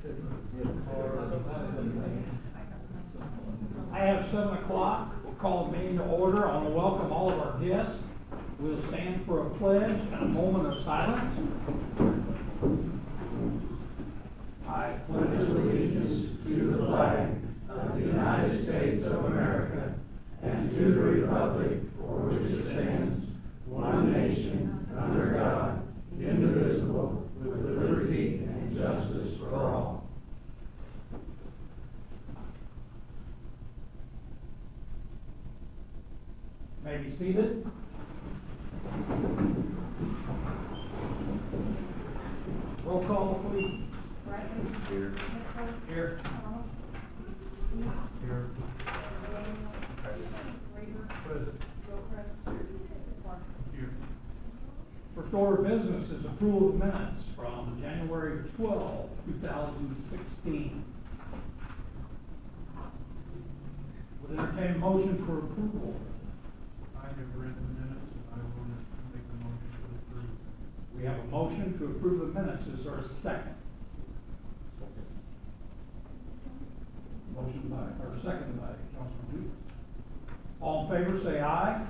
I have 7 o'clock. We'll call the meeting to order. I want to welcome all of our guests. We'll stand for a pledge and a moment of silence. I pledge allegiance to the flag of the United States of America and to the republic for which it stands, one nation, under God, indivisible, with liberty and justice for all. May be seated. Roll call, please. Here. Here. Here. Present. Here. First order of business is approval of minutes from January 12, 2016. Would entertain a motion for approval. I have read the minutes, and I want to make a motion to approve. We have a motion to approve the minutes. Is there a second? Motion by, or seconded by Councilman Weeks. All in favor, say aye.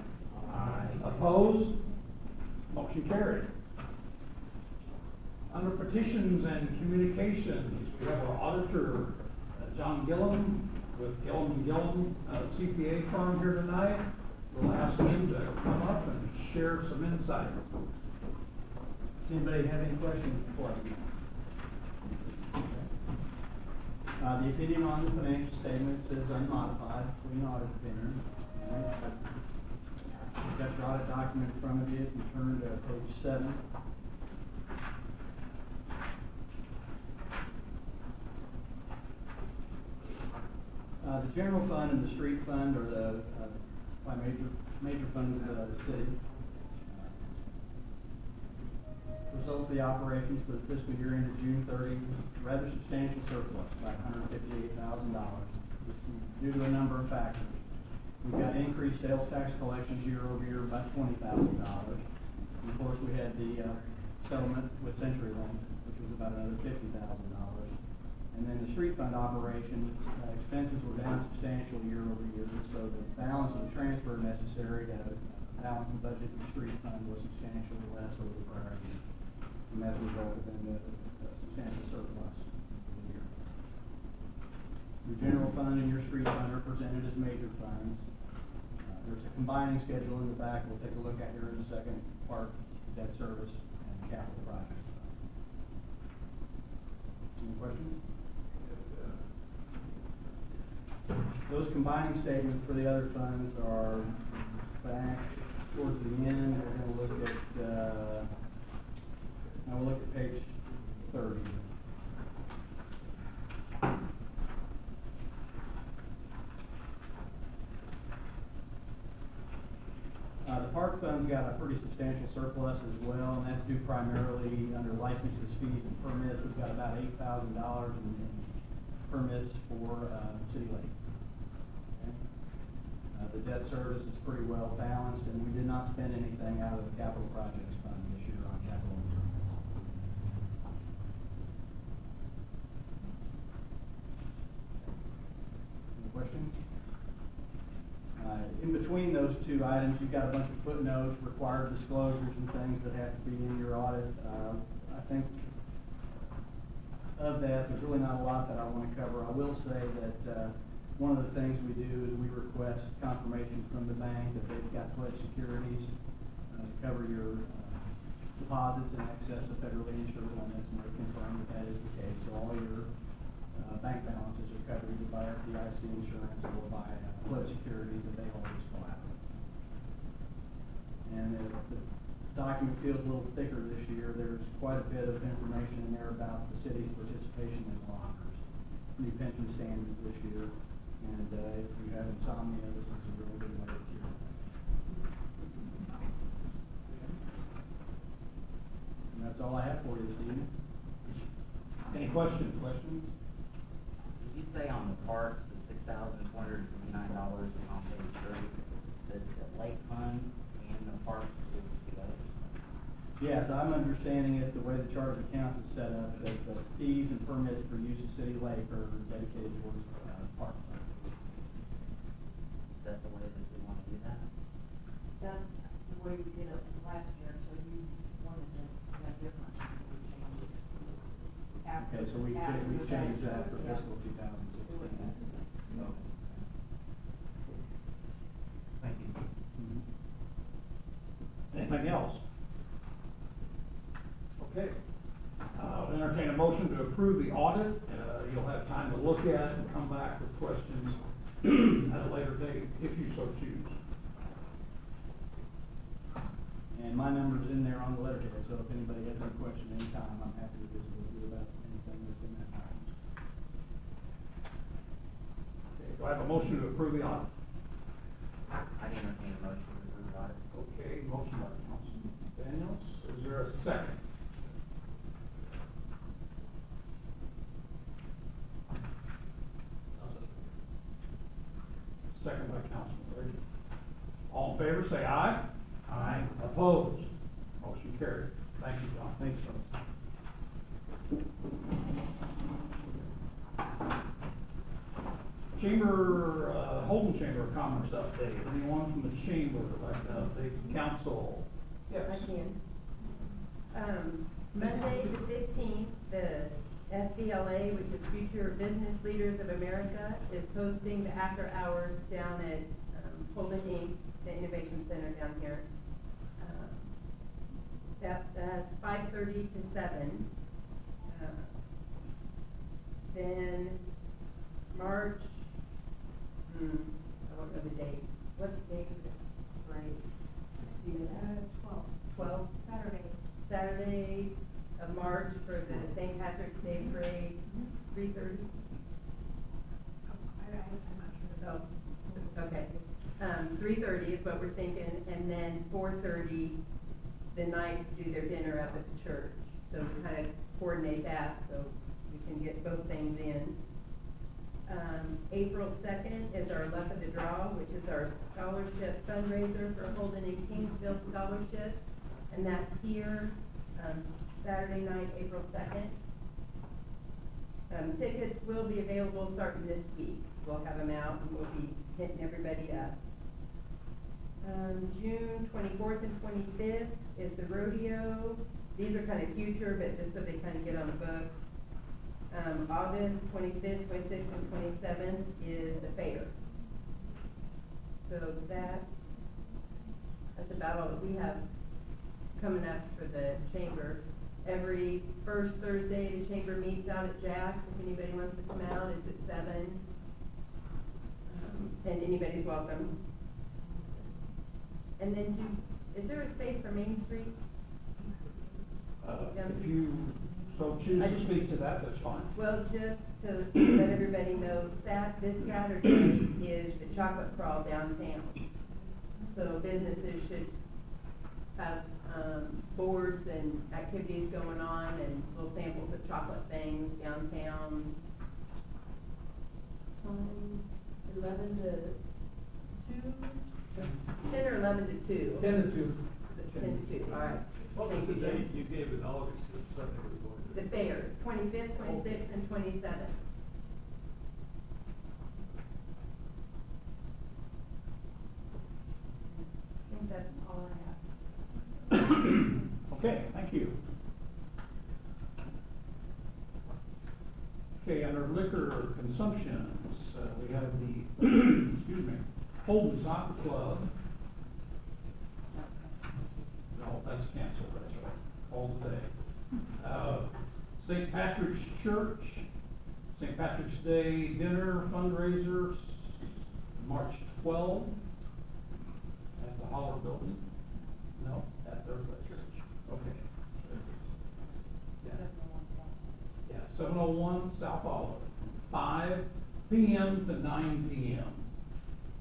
Aye. Opposed? Motion carried. Under petitions and communications, we have our auditor, John Gillum, with Gillum & Gillum CPA firm here tonight. We'll ask him to come up and share some insight. Does anybody have any questions before I begin? The opinion on the financial statements is unmodified, clean audit opinion. You've got your audit document in front of you. If you turn to page 7. The general fund and the street fund are the major funds of the city. Results of the operations for the fiscal year ended June 30, rather substantial surplus, about $158,000. This is due to a number of factors. We've got increased sales tax collections year over year, about $20,000. And of course, we had the settlement with CenturyLink, which was about another $50,000. And then the street fund operations, expenses were down substantially year over year, so the balance of the transfer necessary to balance the budget of the street fund was substantially less over the prior year. And that resulted in the substantial surplus for the year. Your general fund and your street fund are presented as major funds. There's a combining schedule in the back we'll take a look at here in the second part, debt service and capital projects. Any questions? Those combining statements for the other funds are back towards the end. We're going to look at now we'll look at page 30. The park fund's got a pretty substantial surplus as well, and that's due primarily under licenses, fees, and permits. We've got about $8,000 in permits for City Lake. The debt service is pretty well balanced, and we did not spend anything out of the capital projects fund this year on capital improvements. Any questions? In between those two items, you've got a bunch of footnotes, required disclosures, and things that have to be in your audit. I think of that, there's really not a lot that I want to cover. I will say that one of the things we do is we request confirmation from the bank that they've got pledged securities to cover your deposits in excess of federally insured limits, and they confirm that that is the case. So all your bank balances are covered either by FDIC insurance or by pledged securities that they hold as collateral. And if the document feels a little thicker this year, there's quite a bit of information in there about the city's participation in lockers, new pension standards this year. And if you have insomnia, this is a really good way to cure it. And that's all I have for you this evening. Any questions? Did you say on the parks, the $6,459 on page 30, that the lake fund and the parks is together? Yes, I'm understanding it, the way the chart of accounts is set up, that the fees and permits for use of city lake are dedicated towards, park. Is that the way that we want to do that? That's the way we did it last year, so you wanted to have different, we changed it. Okay, so we changed that for fiscal 2016. Okay. Thank you. Anything else? Okay. I'll entertain a motion to approve the audit. You'll have time to look at it and come back with questions at a later date, if you so choose. And my number's in there on the letterhead, so if anybody has any question anytime, I'm happy to visit with you about anything that's in that package. Okay, do I have a motion to approve the audit? I entertain a motion to approve the audit. Okay, motion by Councilman Daniels. Is there a second? Second by Councilman Brady. All in favor, say aye. Aye. Opposed? Motion carried. Thank you, John. Thanks, Chamber, Holden Chamber of Commerce update. Anyone from the chamber like to update the council? Yes, I can. Monday the 15th, the FBLA, which is Future Business Leaders of America, is hosting the after hours down at Holden Inc., the Innovation Center down here. That's 5:30 to 7. Then March, I don't know the date. What's the date of the parade? Do you know that? 12. Saturday of March for the St. Patrick's Day Parade, 3:30. I'm not sure. Oh, okay. 3:30 is what we're thinking, and then 4:30, the Knights do their dinner up at the church. So we kind of coordinate that so we can get both things in. April 2nd is our Luck of the Draw, which is our scholarship fundraiser for Holden and Kingsville Scholarship. And that's here, Saturday night, April 2nd. Tickets will be available starting this week. We'll have them out and we'll be hitting everybody up. June 24th and 25th is the rodeo. These are kind of future, but just so they kind of get on the book. August 25th, 26th, and 27th is the fair. So that's about all that we have coming up for the chamber. Every first Thursday, the chamber meets out at Jack's. If anybody wants to come out, it's at 7. And anybody's welcome. And then is there a space for Main Street? If you so choose to speak to that, that's fine. Well, just to let everybody know, this Saturday is the chocolate crawl downtown. So businesses should have boards and activities going on and little samples of chocolate things downtown. 11 to 2? 10 or 11 to 2? 10 to 2. 10 to 2, all right. What was the date you gave in August of Sunday we were going to? The fair, 25th, 26th, and 27th. I think that's all I have. Okay, thank you. Okay, under liquor consumptions, we have the, excuse me, Holden Soccer Club. No, that's canceled, that's right, all day. St. Patrick's Church, St. Patrick's Day dinner fundraiser, March 12th at the Holler Building. No, at the church. Okay. Yeah, 701 South Olive, 5 p.m. to 9 p.m.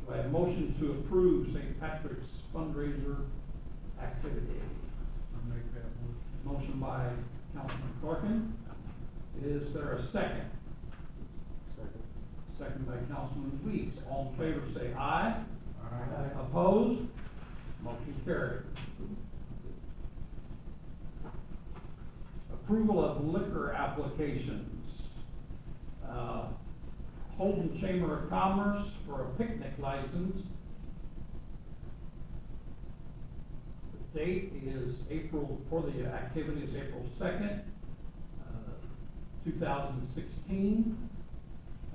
Do I have a motion to approve St. Patrick's fundraiser activity? I'll make that motion. Motion by Councilman Corkin. Is there a second? Second. Second by Councilman Weeks. All in favor say aye. Aye. Opposed? Motion carried. approval of liquor applications. Holden Chamber of Commerce for a picnic license. The date is for the activity is April 2nd, 2016,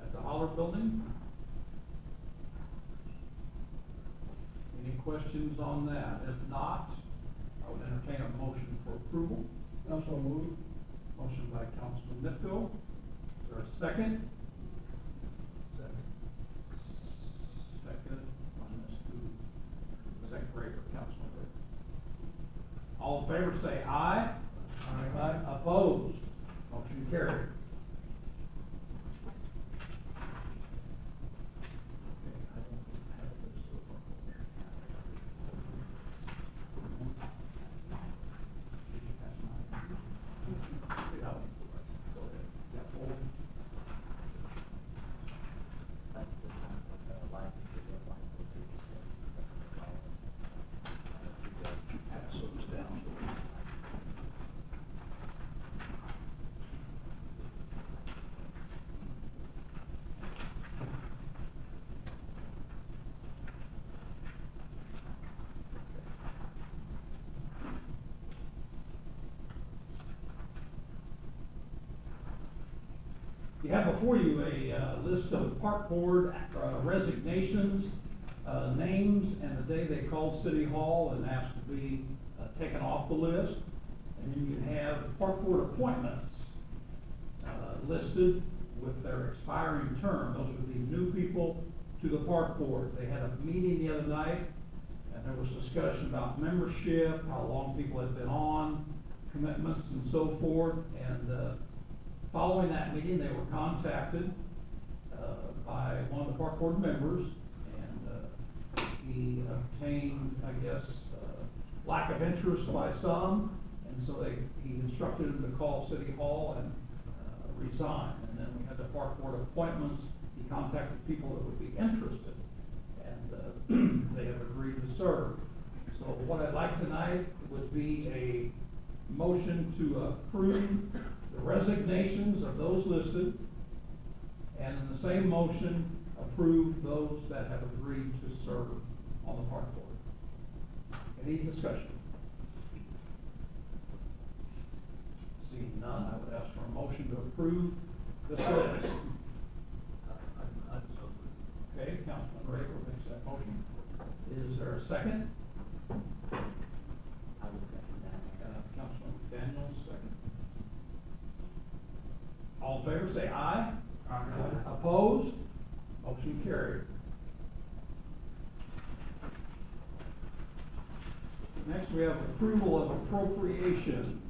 at the Holler Building. Any questions on that? If not, I would entertain a motion for approval. Also moved. Motion by Councilman Nipko. Is there a second? Second on this to second grade for Councilman Rick. All in favor say aye. Aye. Opposed? Motion carried. You have before you a list of park board resignations, names, and the day they called City Hall and asked to be taken off the list. And then you have park board appointments listed with their expiring term. Those would be new people to the park board. They had a meeting the other night, and there was discussion about membership, how long people had been on, commitments, and so forth. And following that meeting, they were contacted by one of the park board members, and he obtained, I guess, lack of interest by some, and so he instructed him to call City Hall and resign. And then we had the park board appointments. He contacted people that would be interested, and they have agreed to serve. So what I'd like tonight would be a motion to approve the resignations of those listed, and in the same motion, approve those that have agreed to serve on the park board. Any discussion? Seeing none, I would ask for a motion to approve this list. Okay, Councilman Raker makes that motion. Is there a second? I would second that. Councilman Daniels, second. All in favor, say aye. Aye. Opposed? Motion carried. Next, we have approval of appropriations.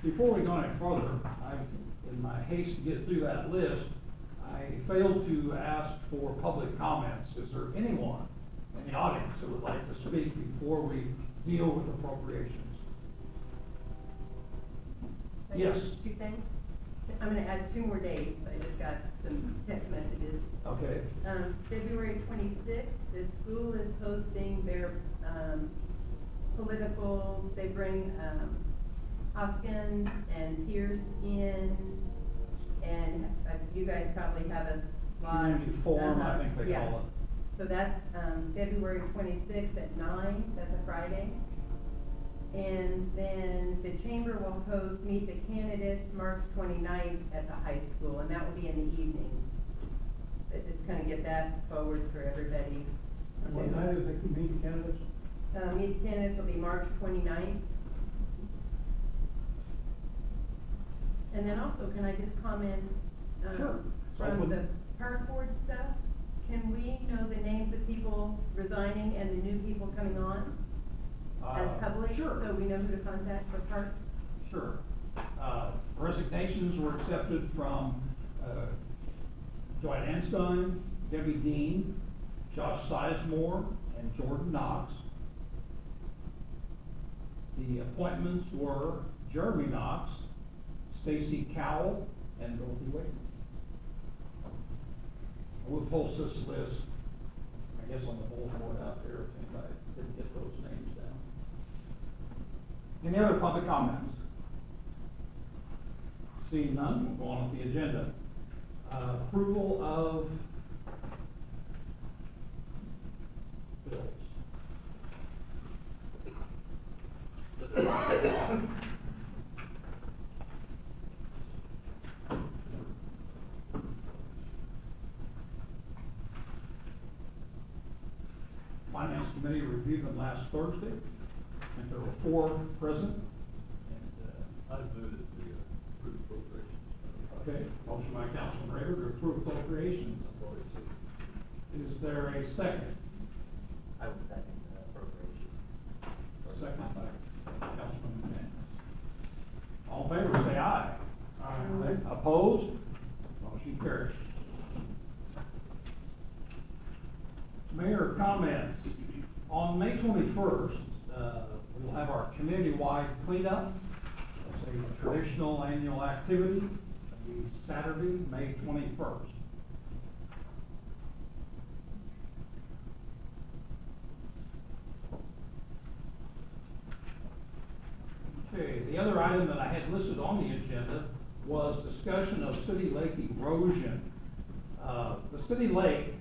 Before we go any further, in my haste to get through that list, I failed to ask for public comments. Is there anyone in the audience that would like to speak before we deal with appropriations? Yes. Two things. I'm gonna add 2 more dates. I just got some text messages. Okay. February 26th, the school is hosting their, political, they bring, Hoskins and Pierce in, and you guys probably have a lot. Community forum, I think they call it. So that's, February 26th at 9, that's a Friday. And then the chamber will host Meet the Candidates March 29th at the high school, and that will be in the evening. But just kind of get that forward for everybody. And what night is it, meet candidates? Meet the Candidates will be March 29th. And then also, can I just comment, Sure. from Open. the park board stuff? Can we know the names of people resigning and the new people coming on as public? Sure. So we know who to contact for parks? Sure. Resignations were accepted from Dwight Einstein, Debbie Dean, Josh Sizemore, and Jordan Knox. The appointments were Jeremy Knox, Stacy Cowell, and Dorothy Wakeman. We'll post this list, I guess, on the bulletin board out there, if anybody didn't get those names down. Any other public comments? Seeing none, we'll go on with the agenda. Approval of bills. Finance Committee reviewed them last Thursday, and there were 4 present. I move that we approve appropriations. Okay, motion by Councilman Rader to approve appropriations. Is there a second? I would second the appropriation. Second by Councilman McManus. All in favor, say aye. Aye. Opposed? Motion carries. Mayor comments. On May 21st, we'll have our community-wide cleanup. It's a traditional annual activity. It'll be Saturday, May 21st. Okay, the other item that I had listed on the agenda was discussion of city lake erosion. The city lake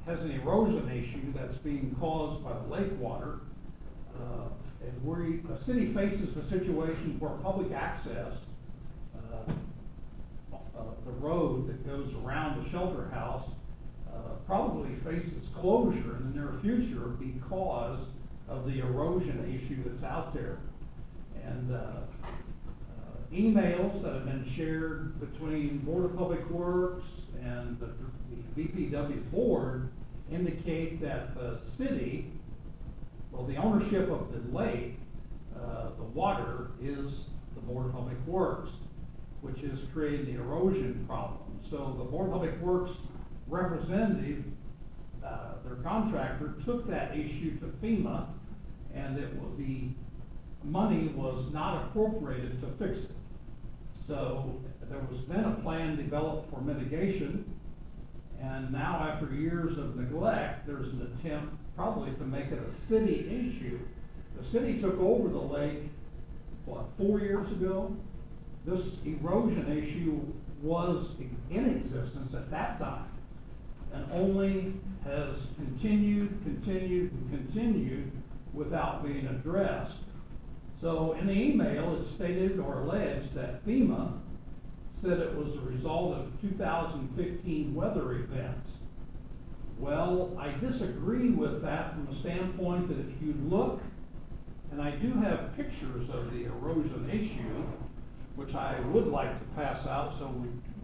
has an erosion issue that's being caused by the lake water. And the city faces the situation where public access, the road that goes around the shelter house, probably faces closure in the near future because of the erosion issue that's out there. And emails that have been shared between Board of Public Works and the BPW board indicate that the city, well, the ownership of the lake, the water is the Board of Public Works, which is creating the erosion problem. So the Board of Public Works representative, their contractor, took that issue to FEMA, and the money was not appropriated to fix it. So there was then a plan developed for mitigation, and now after years of neglect, there's an attempt probably to make it a city issue. The city took over the lake, what, 4 years ago? This erosion issue was in existence at that time, and only has continued without being addressed. So in the email, it stated or alleged that FEMA said it was a result of 2015 weather events. Well, I disagree with that from the standpoint that if you look, and I do have pictures of the erosion issue, which I would like to pass out so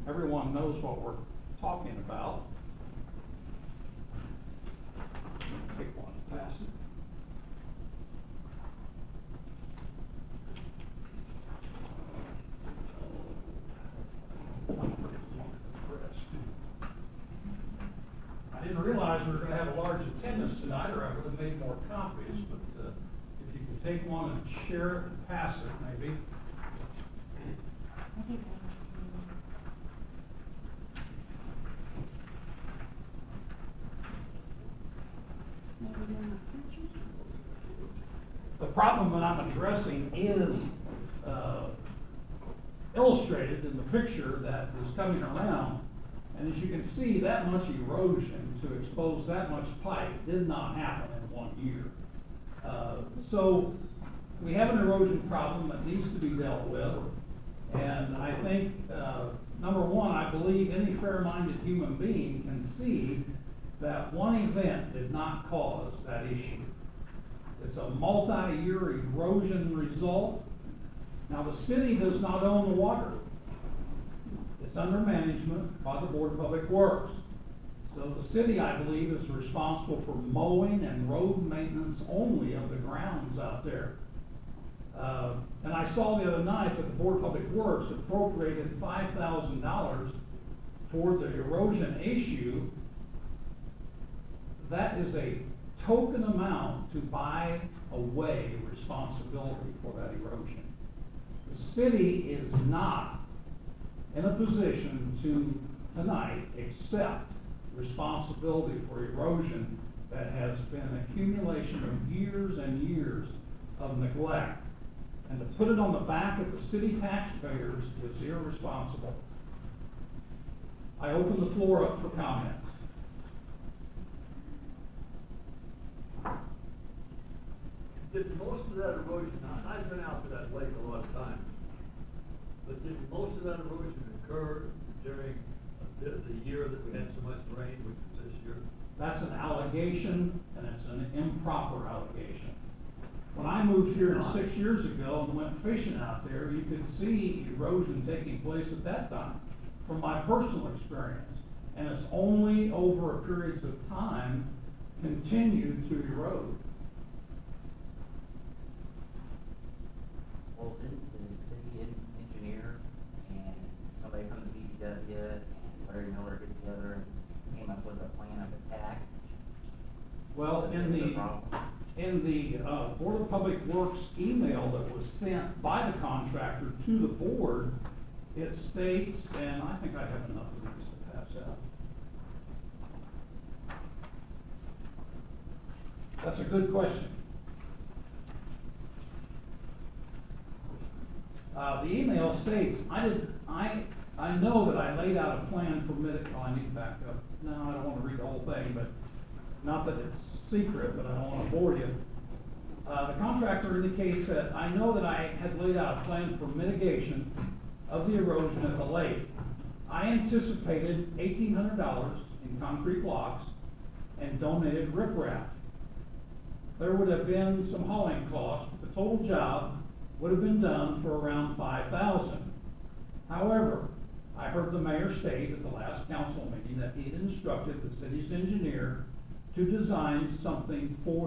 everyone knows what we're talking about. Take one, pass it. I didn't realize we were going to have a large attendance tonight, or I would have made more copies, but if you could take one and share it and pass it, maybe. The problem that I'm addressing is illustrated in the picture that is coming around. And as you can see, that much erosion to expose that much pipe did not happen in 1 year. So we have an erosion problem that needs to be dealt with. And I think, number one, I believe any fair-minded human being can see that one event did not cause that issue. It's a multi-year erosion result. Now, the city does not own the water. It's under management by the Board of Public Works. So the city, I believe, is responsible for mowing and road maintenance only of the grounds out there. And I saw the other night that the Board of Public Works appropriated $5,000 toward the erosion issue. That is a token amount to buy away responsibility for that erosion. The city is not in a position to tonight accept responsibility for erosion that has been an accumulation of years and years of neglect. And to put it on the back of the city taxpayers is irresponsible. I open the floor up for comments. Did most of that erosion, I've been out to that lake a lot of times, but did most of that erosion occur during the year that we had so much rain, which was this year? That's an allegation, and it's an improper allegation. When I moved here 6 years ago and went fishing out there, you could see erosion taking place at that time, from my personal experience. And it's only over periods of time continued to erode. Well, didn't the city engineer and somebody from the BPW and Larry Miller get together and came up with a plan of attack? Well, in the Board of Public Works email that was sent by the contractor to the board, it states, and I think I have enough of these to pass out. That's a good question. The email states, I know that I laid out a plan for I need to back up. No, I don't want to read the whole thing, but not that it's secret, but I don't want to bore you. The contractor indicates that I know that I had laid out a plan for mitigation of the erosion at the lake. I anticipated $1,800 in concrete blocks and donated riprap. There would have been some hauling costs, but the total job would have been done for around $5,000. However, I heard the mayor state at the last council meeting that he had instructed the city's engineer to design something for